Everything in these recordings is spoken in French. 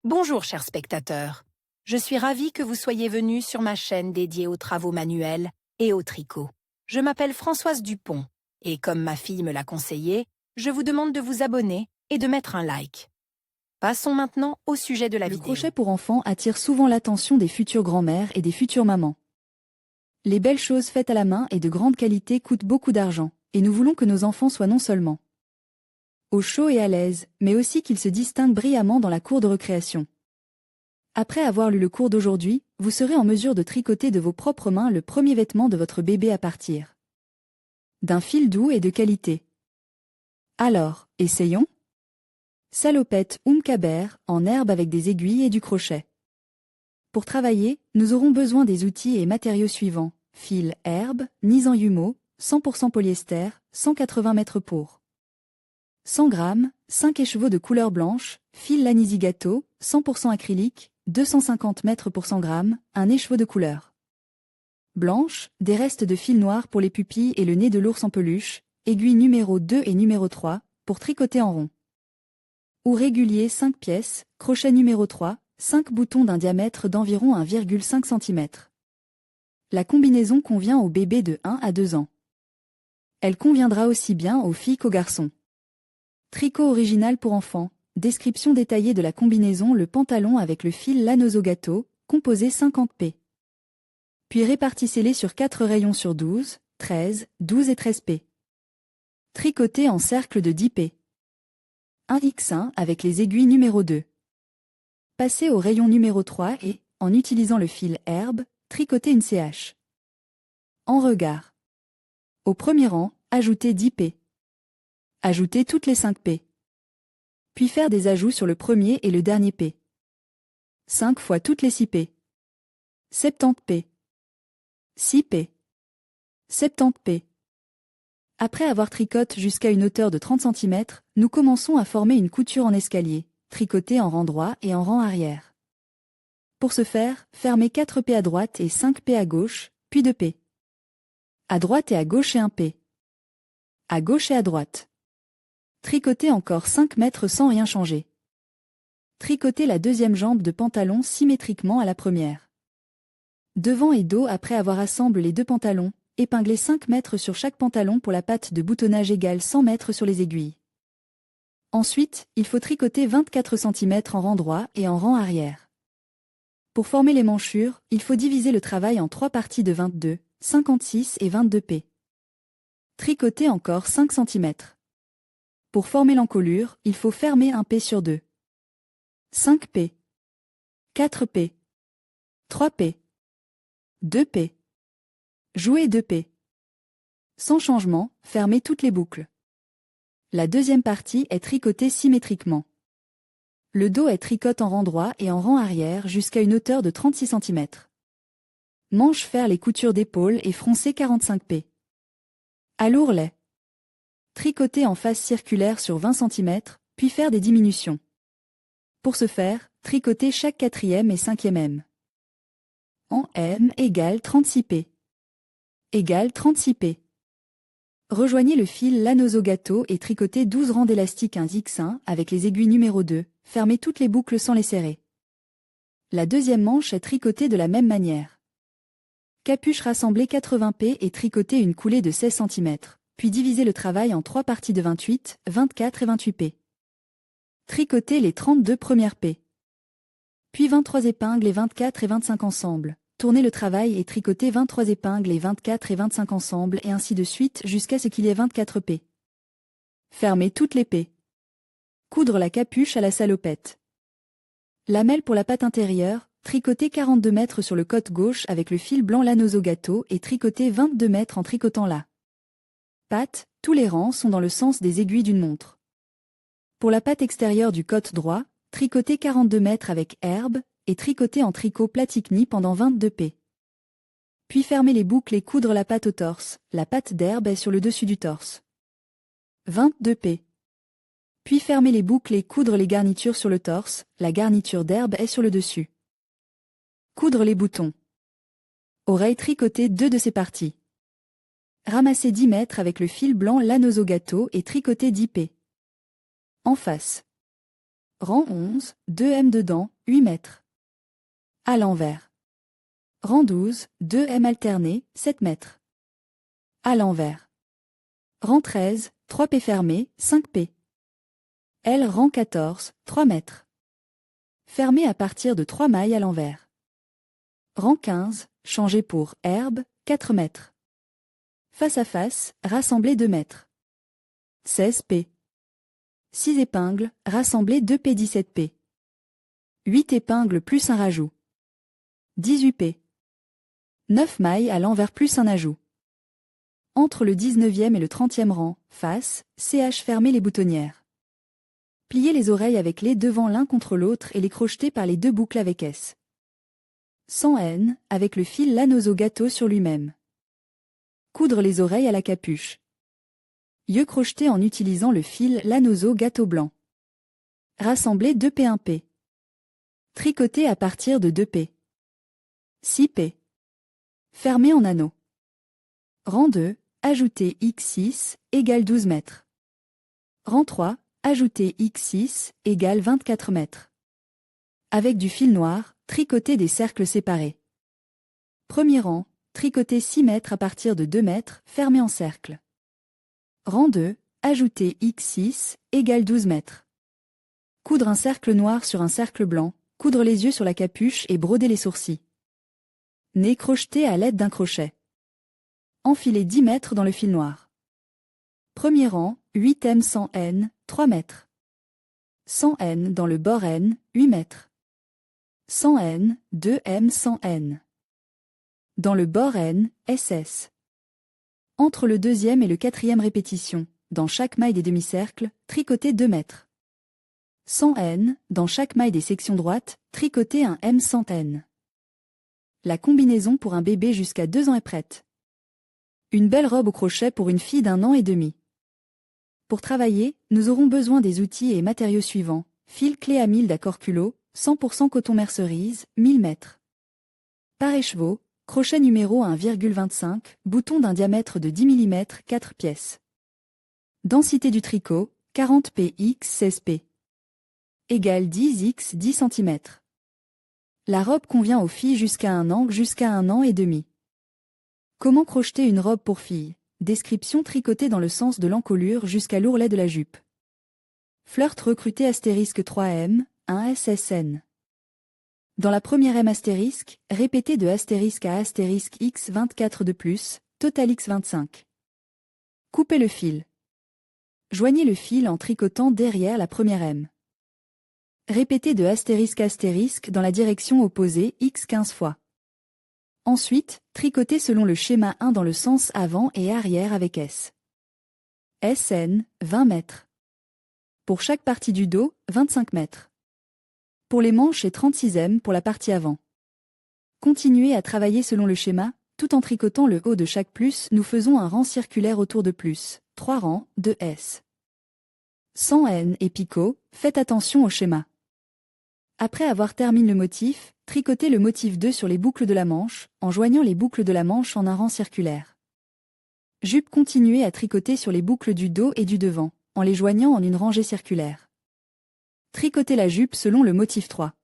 Bonjour chers spectateurs, je suis ravie que vous soyez venus sur ma chaîne dédiée aux travaux manuels et au tricot. Je m'appelle Françoise Dupont et comme ma fille me l'a conseillé, je vous demande de vous abonner et de mettre un like. Passons maintenant au sujet de la vidéo. Le crochet pour enfants attire souvent l'attention des futures grand-mères et des futures mamans. Les belles choses faites à la main et de grande qualité coûtent beaucoup d'argent, et nous voulons que nos enfants soient non seulement au chaud et à l'aise, mais aussi qu'ils se distinguent brillamment dans la cour de récréation. Après avoir lu le cours d'aujourd'hui, vous serez en mesure de tricoter de vos propres mains le premier vêtement de votre bébé à partir d'un fil doux et de qualité. Alors, essayons? Salopette Umkaber, en herbe avec des aiguilles et du crochet. Pour travailler, nous aurons besoin des outils et matériaux suivants. Fil herbe, Nisan Yumo, 100% polyester, 180 mètres pour 100 g, 5 écheveaux de couleur blanche, fil Lanisigato, 100% acrylique, 250 mètres pour 100 g, un écheveau de couleur blanche, des restes de fil noir pour les pupilles et le nez de l'ours en peluche, aiguilles numéro 2 et numéro 3, pour tricoter en rond. Ou régulier 5 pièces, crochet numéro 3, 5 boutons d'un diamètre d'environ 1,5 cm. La combinaison convient aux bébés de 1 à 2 ans. Elle conviendra aussi bien aux filles qu'aux garçons. Tricot original pour enfants, description détaillée de la combinaison le pantalon avec le fil Lanozogato, composé 50 p. Puis répartissez-les sur 4 rayons sur 12, 13, 12 et 13 p. Tricoté en cercle de 10 p. 1x1 avec les aiguilles numéro 2. Passez au rayon numéro 3 et, en utilisant le fil herbe, tricotez une CH. En regard. Au premier rang, ajoutez 10 p. Ajoutez toutes les 5 p. Puis faire des ajouts sur le premier et le dernier p. 5 fois toutes les 6 p. 70 p. 6 p. 70 p. Après avoir tricoté jusqu'à une hauteur de 30 cm, nous commençons à former une couture en escalier, tricotée en rang droit et en rang arrière. Pour ce faire, fermez 4 p à droite et 5 p à gauche, puis 2 p. À droite et à gauche et 1 p. À gauche et à droite. Tricotez encore 5 mètres sans rien changer. Tricotez la deuxième jambe de pantalon symétriquement à la première. Devant et dos après avoir assemblé les deux pantalons, épinglez 5 mètres sur chaque pantalon pour la patte de boutonnage égale 100 mètres sur les aiguilles. Ensuite, il faut tricoter 24 cm en rang droit et en rang arrière. Pour former les manchures, il faut diviser le travail en 3 parties de 22, 56 et 22 p. Tricoter encore 5 cm. Pour former l'encolure, il faut fermer un p sur 2. 5 p. 4 p. 3 p. 2 p. Jouer 2 p. Sans changement, fermez toutes les boucles. La deuxième partie est tricotée symétriquement. Le dos est tricoté en rang droit et en rang arrière jusqu'à une hauteur de 36 cm. Manche faire les coutures d'épaule et froncer 45 p. À l'ourlet. Tricoter en face circulaire sur 20 cm, puis faire des diminutions. Pour ce faire, tricotez chaque 4e et 5e M. En M égale 36 p. Égale 36 p. Rejoignez le fil Lanozogato et tricotez 12 rangs d'élastique 1x1 avec les aiguilles numéro 2, fermez toutes les boucles sans les serrer. La deuxième manche est tricotée de la même manière. Capuche rassemblée 80 p et tricotez une coulée de 16 cm, puis divisez le travail en 3 parties de 28, 24 et 28 p. Tricotez les 32 premières p. Puis 23 épingles et 24 et 25 ensemble. Tournez le travail et tricotez 23 épingles et 24 et 25 ensemble et ainsi de suite jusqu'à ce qu'il y ait 24 p. Fermez toutes les p. Coudre la capuche à la salopette. Lamelle pour la patte intérieure, tricotez 42 mètres sur le côté gauche avec le fil blanc Lanozogato et tricotez 22 mètres en tricotant la patte, tous les rangs sont dans le sens des aiguilles d'une montre. Pour la patte extérieure du côté droit, tricotez 42 mètres avec herbe, et tricotez en tricot platikni pendant 22 p. Puis fermez les boucles et coudre la patte au torse, la patte d'herbe est sur le dessus du torse. 22 p. Puis fermez les boucles et coudre les garnitures sur le torse, la garniture d'herbe est sur le dessus. Coudre les boutons. Oreille tricotez 2 de ces parties. Ramassez 10 mètres avec le fil blanc Lanozogato et tricotez 10 p. En face. Rang 11, 2 M dedans, 8 mètres. À l'envers. Rang 12, 2M alterné, 7 mètres. À l'envers. Rang 13, 3P fermé, 5P. L rang 14, 3 mètres. Fermé à partir de 3 mailles à l'envers. Rang 15, changé pour herbe, 4 mètres. Face à face, rassemblé 2 mètres. 16P. 6 épingles, rassemblées 2P 17P. 8 épingles plus un rajout. 18P. 9 mailles à l'envers plus un ajout. Entre le 19e et le 30e rang, face, CH fermez les boutonnières. Pliez les oreilles avec les devant l'un contre l'autre et les crocheter par les deux boucles avec S. Sans N, avec le fil lanozo gâteau sur lui-même. Coudre les oreilles à la capuche. Yeux crochetés en utilisant le fil lanozo gâteau blanc. Rassembler 2P 1P. Tricoter à partir de 2P. 6P. Fermer en anneau. Rang 2, ajouter X6, égale 12 mètres. Rang 3, ajouter X6, égale 24 mètres. Avec du fil noir, tricoter des cercles séparés. Premier rang, tricoter 6 mètres à partir de 2 mètres, fermé en cercle. Rang 2, ajouter X6, égale 12 mètres. Coudre un cercle noir sur un cercle blanc, coudre les yeux sur la capuche et broder les sourcils. Nez crocheté à l'aide d'un crochet. Enfiler 10 mètres dans le fil noir. Premier rang, 8M sans N, 3 mètres. Sans N dans le bord N, 8 mètres. Sans N, 2M sans N. Dans le bord N, SS. Entre le deuxième et le quatrième répétition, dans chaque maille des demi-cercles, tricoter 2 mètres. Sans N, dans chaque maille des sections droites, tricoter un M sans N. La combinaison pour un bébé jusqu'à 2 ans est prête. Une belle robe au crochet pour une fille d'1 an et demi. Pour travailler, nous aurons besoin des outils et matériaux suivants. Fil clé à 1000 d'accord culot, 100% coton mercerise, 1000 mètres. Par écheveau, crochet numéro 1,25, bouton d'un diamètre de 10 mm, 4 pièces. Densité du tricot, 40 px 16 p. Égale 10x 10 cm. La robe convient aux filles jusqu'à 1 an et demi. Comment crocheter une robe pour fille? Description tricotée dans le sens de l'encolure jusqu'à l'ourlet de la jupe. Flirt recruté astérisque 3M, 1 SSN. Dans la première M astérisque, répétez de astérisque à astérisque X 24 de plus, total X 25. Coupez le fil. Joignez le fil en tricotant derrière la première M. Répétez de astérisque astérisque dans la direction opposée X 15 fois. Ensuite, tricotez selon le schéma 1 dans le sens avant et arrière avec S. SN, 20 mètres. Pour chaque partie du dos, 25 mètres. Pour les manches et 36e pour la partie avant. Continuez à travailler selon le schéma, tout en tricotant le haut de chaque plus, nous faisons un rang circulaire autour de plus, 3 rangs, de S. Sans N et picot, faites attention au schéma. Après avoir terminé le motif, tricotez le motif 2 sur les boucles de la manche, en joignant les boucles de la manche en un rang circulaire. Jupe continuez à tricoter sur les boucles du dos et du devant, en les joignant en une rangée circulaire. Tricotez la jupe selon le motif 3.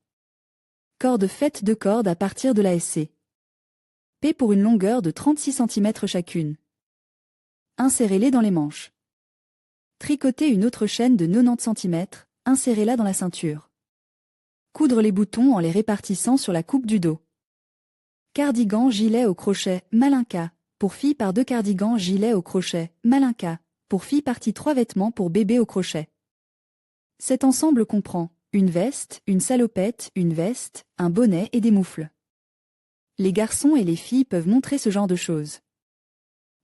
Corde faite de cordes à partir de la SC. P pour une longueur de 36 cm chacune. Insérez-les dans les manches. Tricotez une autre chaîne de 90 cm, insérez-la dans la ceinture. Coudre les boutons en les répartissant sur la coupe du dos. Cardigan gilet au crochet, Malinka, pour fille par 2 cardigans gilet au crochet, Malinka, pour fille partie 3 vêtements pour bébé au crochet. Cet ensemble comprend une veste, une salopette, une veste, un bonnet et des moufles. Les garçons et les filles peuvent montrer ce genre de choses.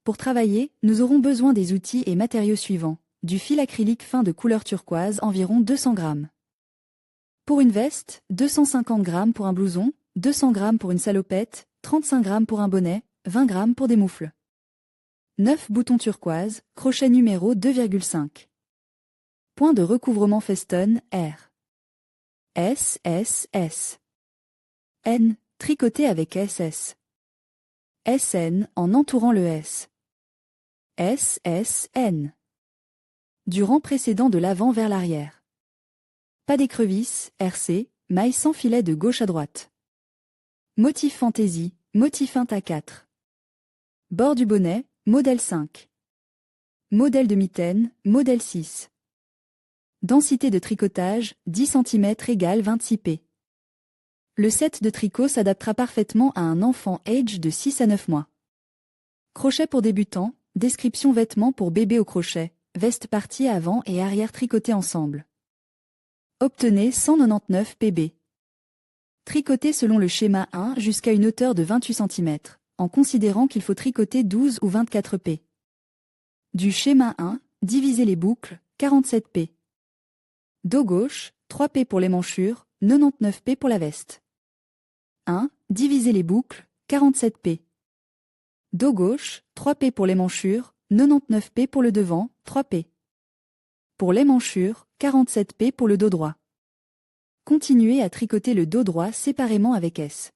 Pour travailler, nous aurons besoin des outils et matériaux suivants. Du fil acrylique fin de couleur turquoise environ 200 g. Pour une veste, 250 g pour un blouson, 200 g pour une salopette, 35 g pour un bonnet, 20 g pour des moufles. 9 boutons turquoise, crochet numéro 2,5. Point de recouvrement festonne, R. S, S, S. N, tricoté avec SS. SN en entourant le S. S, S, N. Du rang précédent de l'avant vers l'arrière. Pas d'écrevisse, RC, mailles sans filet de gauche à droite. Motif fantaisie, motif int A4. Bord du bonnet, modèle 5. Modèle de mitaine, modèle 6. Densité de tricotage, 10 cm égale 26 p. Le set de tricot s'adaptera parfaitement à un enfant âge de 6 à 9 mois. Crochet pour débutants, description vêtements pour bébé au crochet, veste partie avant et arrière tricotées ensemble. Obtenez 199 pb. Tricoter selon le schéma 1 jusqu'à une hauteur de 28 cm, en considérant qu'il faut tricoter 12 ou 24 p. Du schéma 1, divisez les boucles, 47 p. Dos gauche, 3 p pour les manchures, 99 p pour la veste. 1. Divisez les boucles, 47 p. Dos gauche, 3 p pour les manchures, 99 p pour le devant, 3 p. Pour les manchures, 47 p pour le dos droit. Continuez à tricoter le dos droit séparément avec S.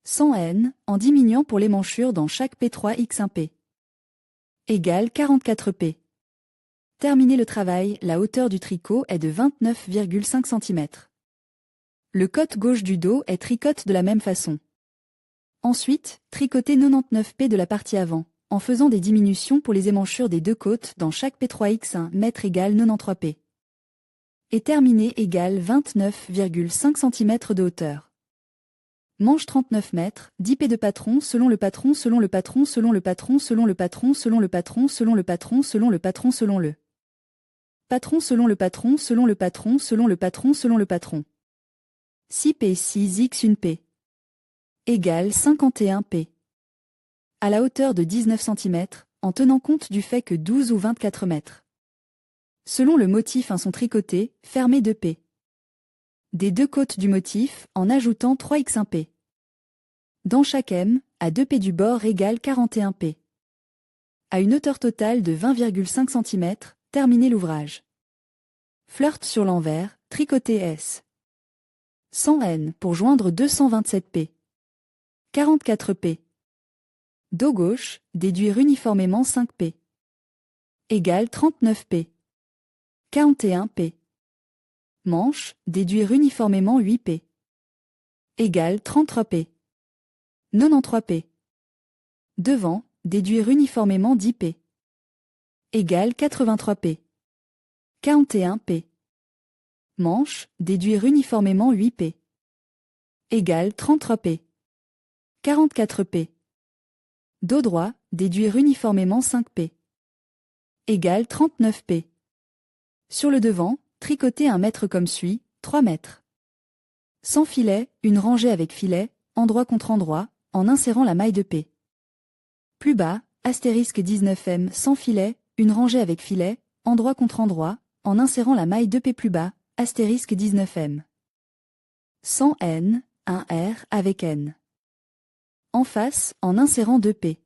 100 N, en diminuant pour les manchures dans chaque P3x1P. Égale 44 p. Terminez le travail, la hauteur du tricot est de 29,5 cm. Le côté gauche du dos est tricote de la même façon. Ensuite, tricotez 99 p de la partie avant, en faisant des diminutions pour les émanchures des deux côtes dans chaque P3x1 mètre égale 93 p. Et terminez égale 29,5 cm de hauteur. Manche 39 mètres, 10 p de patron selon le patron selon le patron selon le patron selon le patron selon le patron selon le patron selon le patron selon le patron selon le patron selon le patron selon le patron selon le patron. 6 p 6x 1 p. Égale 51 p. À la hauteur de 19 cm, en tenant compte du fait que 12 ou 24 mètres. Selon le motif sont tricotés, fermez 2 p. Des deux côtes du motif, en ajoutant 3x1 p. Dans chaque M, à 2 p du bord égale 41 p. À une hauteur totale de 20,5 cm, terminez l'ouvrage. Flirt sur l'envers, tricotez S. 100 N pour joindre 227 p. 44 p. Dos gauche, déduire uniformément 5 p. Égale 39 p. 41 p. Manche, déduire uniformément 8 p. Égale 33 p. 93 p. Devant, déduire uniformément 10 p. Égale 83 p. 41 p. Manche, déduire uniformément 8 p. Égale 33 p. 44 p. Dos droit, déduire uniformément 5 p. Égale 39 p. Sur le devant, tricotez 1 mètre comme suit, 3 mètres. Sans filet, une rangée avec filet, endroit contre endroit, en insérant la maille de p. Plus bas, astérisque 19M sans filet, une rangée avec filet, endroit contre endroit, en insérant la maille de p plus bas, astérisque 19M. 100 N, 1 R avec N. En face, en insérant 2 p.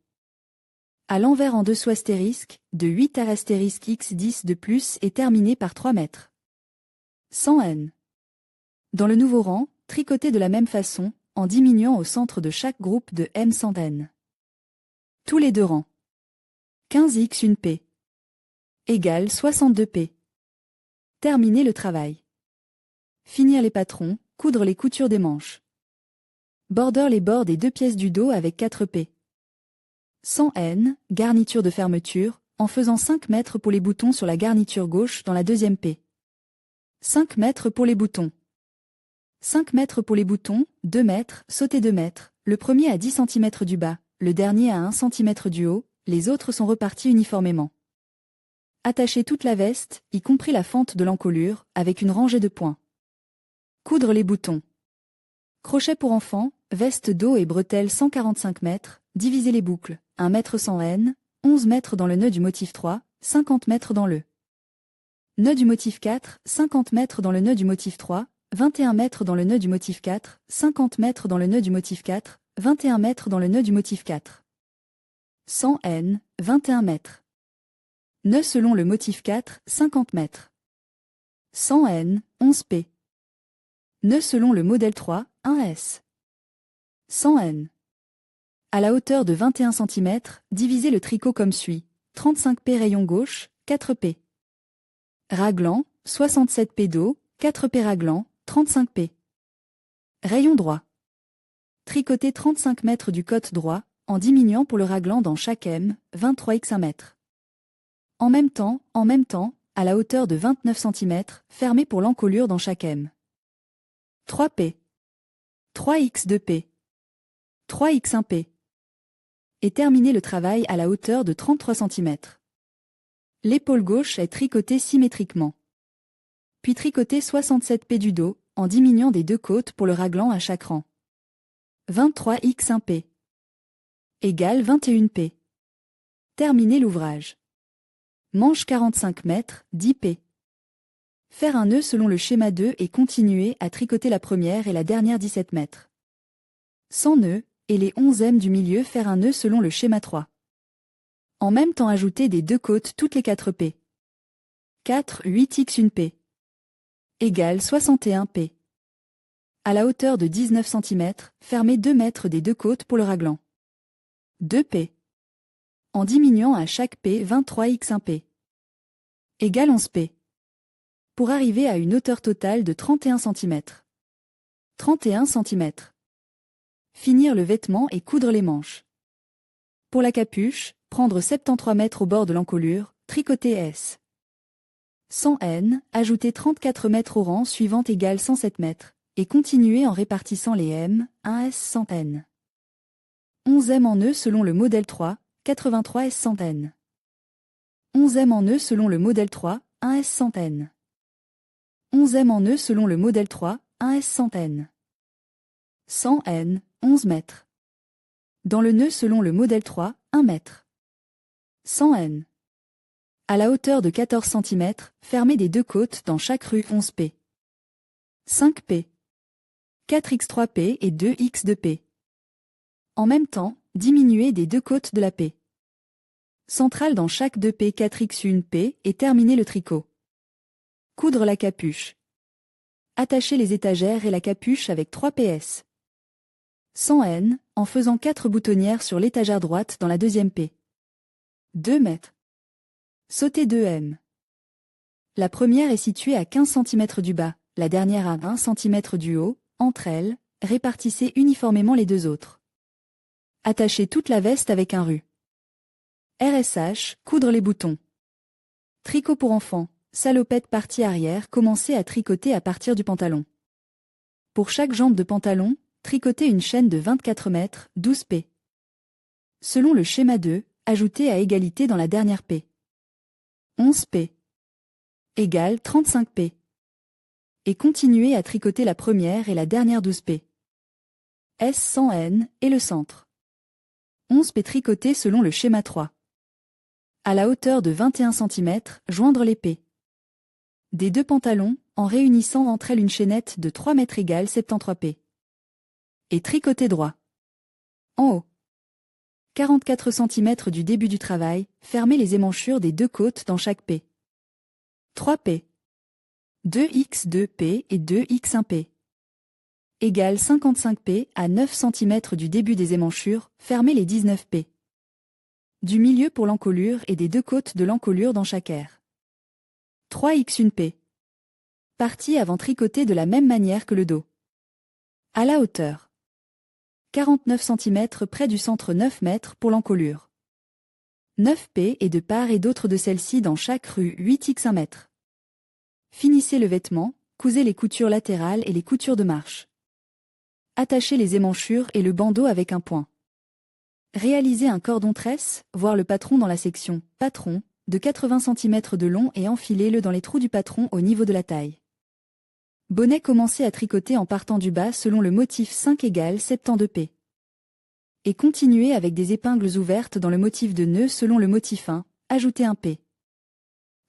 À l'envers en dessous astérisque, de 8 R astérisque x10 de plus et terminé par 3 mètres. 100 N. Dans le nouveau rang, tricotez de la même façon, en diminuant au centre de chaque groupe de M 100 N. Tous les deux rangs. 15x 1 p. Égale 62 p. Terminez le travail. Finir les patrons, coudre les coutures des manches. Border les bords des deux pièces du dos avec 4 p. 100 N, garniture de fermeture, en faisant 5 mètres pour les boutons sur la garniture gauche dans la deuxième p. 5 mètres pour les boutons. 5 mètres pour les boutons, 2 mètres, sautez 2 mètres, le premier à 10 cm du bas, le dernier à 1 cm du haut, les autres sont repartis uniformément. Attachez toute la veste, y compris la fente de l'encolure, avec une rangée de points. Coudre les boutons. Crochet pour enfants, veste dos et bretelles 145 mètres, divisez les boucles, 1 mètre 100 N, 11 mètres dans le nœud du motif 3, 50 mètres dans le nœud du motif 4, 50 mètres dans le nœud du motif 3, 21 mètres dans le nœud du motif 4, 50 mètres dans le nœud du motif 4, 21 mètres dans le nœud du motif 4. 100 N, 21 mètres. Nœud selon le motif 4, 50 mètres. 100 N, 11 p. Nœud selon le modèle 3, 1 S. 100 N. À la hauteur de 21 cm, divisez le tricot comme suit. 35 p rayon gauche, 4 p. Raglan, 67 p dos, 4 p raglan, 35 p. Rayon droit. Tricoter 35 mètres du côté droit, en diminuant pour le raglan dans chaque M, 23x 1 mètre. En même temps, à la hauteur de 29 cm, fermé pour l'encolure dans chaque M. 3P. 3x2P. 3x1P. Et terminer le travail à la hauteur de 33 cm. L'épaule gauche est tricotée symétriquement. Puis tricoter 67P du dos, en diminuant des deux côtes pour le raglan à chaque rang. 23x1P. Égale 21P. Terminer l'ouvrage. Manche 45 mètres, 10P. Faire un nœud selon le schéma 2 et continuer à tricoter la première et la dernière 17 mètres. Sans nœud, et les 11e du milieu faire un nœud selon le schéma 3. En même temps ajouter des deux côtes toutes les 4P. 4 8x1P. Égale 61P. À la hauteur de 19 cm, fermer 2 mètres des deux côtes pour le raglan. 2P. En diminuant à chaque P 23x1P. Égale 11P. Pour arriver à une hauteur totale de 31 cm. 31 cm. Finir le vêtement et coudre les manches. Pour la capuche, prendre 73 mètres au bord de l'encolure, tricoter S. 100 N, ajouter 34 mètres au rang suivant égale 107 mètres, et continuer en répartissant les M, 1 S 100 N. 11 M en nœud selon le modèle 3, 83 S 100 N. 11 M en nœud selon le modèle 3, 1 S 100 N. 11 M en nœud selon le modèle 3, 1 S 100 N. 100 N, 11 mètres. Dans le nœud selon le modèle 3, 1 mètre. 100 N. À la hauteur de 14 cm, fermez des deux côtes dans chaque rue 11P. 5P. 4x3P et 2x2P. En même temps, diminuez des deux côtes de la P. Centrale dans chaque 2P 4x1P et terminez le tricot. Coudre la capuche. Attachez les étagères et la capuche avec 3 PS. 100 N, en faisant 4 boutonnières sur l'étagère droite dans la deuxième P. 2 mètres. Sauter 2 M. La première est située à 15 cm du bas, la dernière à 1 cm du haut, entre elles, répartissez uniformément les deux autres. Attachez toute la veste avec un ru. RSH, coudre les boutons. Tricot pour enfants, salopette partie arrière, commencez à tricoter à partir du pantalon. Pour chaque jambe de pantalon, tricotez une chaîne de 24 mètres, 12 P. Selon le schéma 2, ajoutez à égalité dans la dernière P. 11 P. Égale 35 P. Et continuez à tricoter la première et la dernière 12 P. S 100 N et le centre. 11 P tricotés selon le schéma 3. À la hauteur de 21 cm, joindre les P. Des deux pantalons, en réunissant entre elles une chaînette de 3 mètres égale 73 P. Et tricoter droit. En haut. 44 cm du début du travail, fermez les émanchures des deux côtes dans chaque P. 3 P. 2x2P et 2x1P. Égale 55 P à 9 cm du début des émanchures, fermez les 19 P. Du milieu pour l'encolure et des deux côtes de l'encolure dans chaque aire. 3x1P. Partie avant tricotée de la même manière que le dos. À la hauteur. 49 cm près du centre 9 mètres pour l'encolure. 9P et de part et d'autre de celle-ci dans chaque rue 8x1 mètre. Finissez le vêtement, cousez les coutures latérales et les coutures de marche. Attachez les émanchures et le bandeau avec un point. Réalisez un cordon tresse, voir le patron dans la section « Patron » de 80 cm de long et enfilez-le dans les trous du patron au niveau de la taille. Bonnet commencez à tricoter en partant du bas selon le motif 5 égale 72 P. Et continuez avec des épingles ouvertes dans le motif de nœud selon le motif 1, ajoutez un P.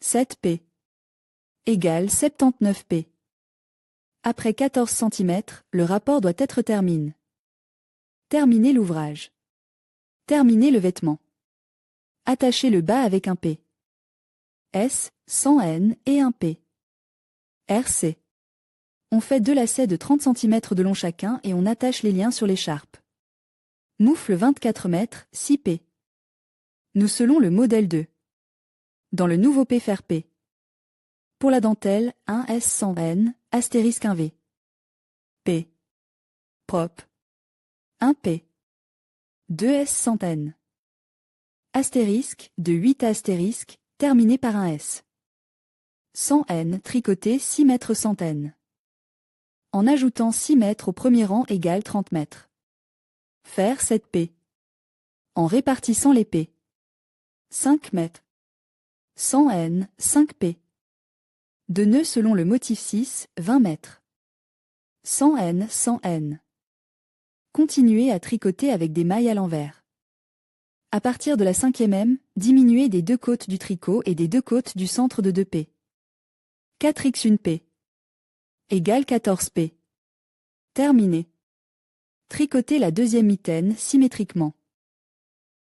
7 P. Égale 79 P. Après 14 cm, le rapport doit être terminé. Terminez l'ouvrage. Terminez le vêtement. Attachez le bas avec un P. S, 100 N et un P. RC. On fait 2 lacets de 30 cm de long chacun et on attache les liens sur l'écharpe. Moufle 24 mètres, 6 P. Nous selon le modèle 2. Dans le nouveau P faire P. Pour la dentelle, 1 S 100 N, astérisque 1 V. P. Prop. 1 P. 2 S centaines. Astérisque, de 8 à astérisque, terminé par un S. 100 N tricoté 6 mètres centaines. En ajoutant 6 mètres au premier rang égale 30 mètres. Faire 7 P. En répartissant les P. 5 mètres. 100 N, 5 P. De nœuds selon le motif 6, 20 mètres. 100 N, 100 N. Continuez à tricoter avec des mailles à l'envers. À partir de la 5e M, diminuez des deux côtes du tricot et des deux côtes du centre de 2 P. 4x1 P. Égale 14 P. Terminé. Tricotez la deuxième mitaine symétriquement.